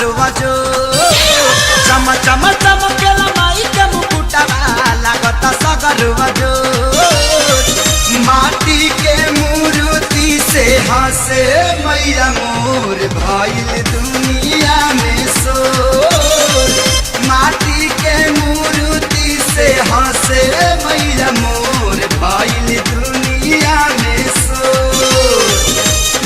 सगरवा जो चम चम चमकेला माई के मुकुटवा लागता सगरवा जो माटी के मूर्ति से हंसे मैया मोर भइल दुनिया में शोर माटी के मूर्ति से हंसे मैया मोर भइल दुनिया में शोर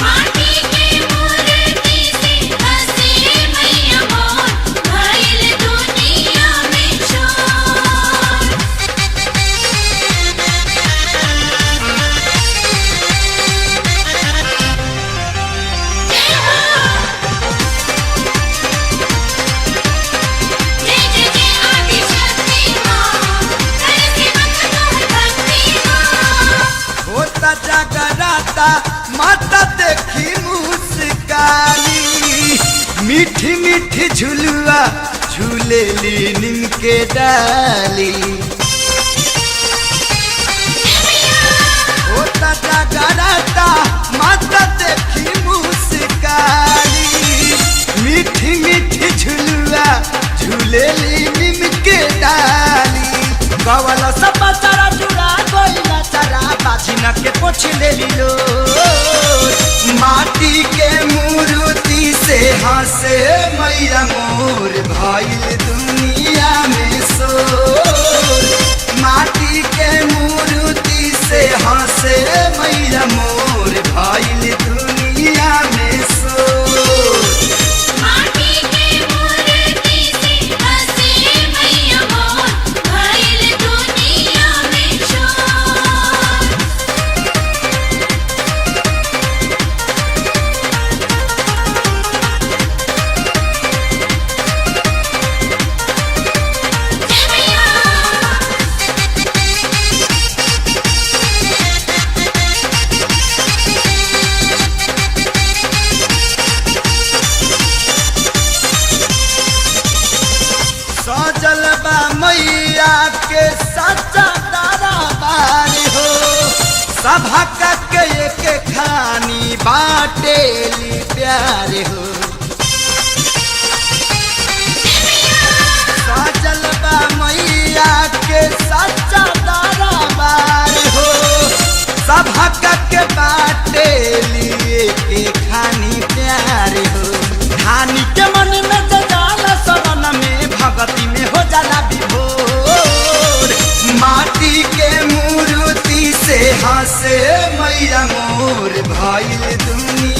माटी के मूर्ति से हंसे मैया मोर भइल दुनिया में शोर जय जय जय आदि शक्ति मां करके मत तोहर भक्ति मां होता जगराता माता देखी मुस्कानी मीठी मीठी झुलुआ झूलेली नीम के डाली होता जगराता माता देखी मुस्कानी मीठी मीठी झुलुआ झूलेली नीम के डाली गवल सब तारा जुड़ा गइला तारा बाजिन के पोछ लेली लो माटी के मूर्ति से हंसे मैया मोर भइल दुनिया में शोर माटी के मूर्ति से हंसे मैया मोर भइल दुनिया में शोर माटी के मूर्ति से हंसे मैया मोर भइल दुनिया में शोर जय मैया सजल बा मैया के सच्चा दरबार हो सभा के एक खानी बाटेली प्यार हो सजल बा मैया के सच्चा दरबार हो सभा के बाटेली एक खानी प्यार हो धानी के मन में जगाला शरण में भगती में हो जाला विभोर माटी के मूर्ति से हंसे मैया मोर भइल दुनिया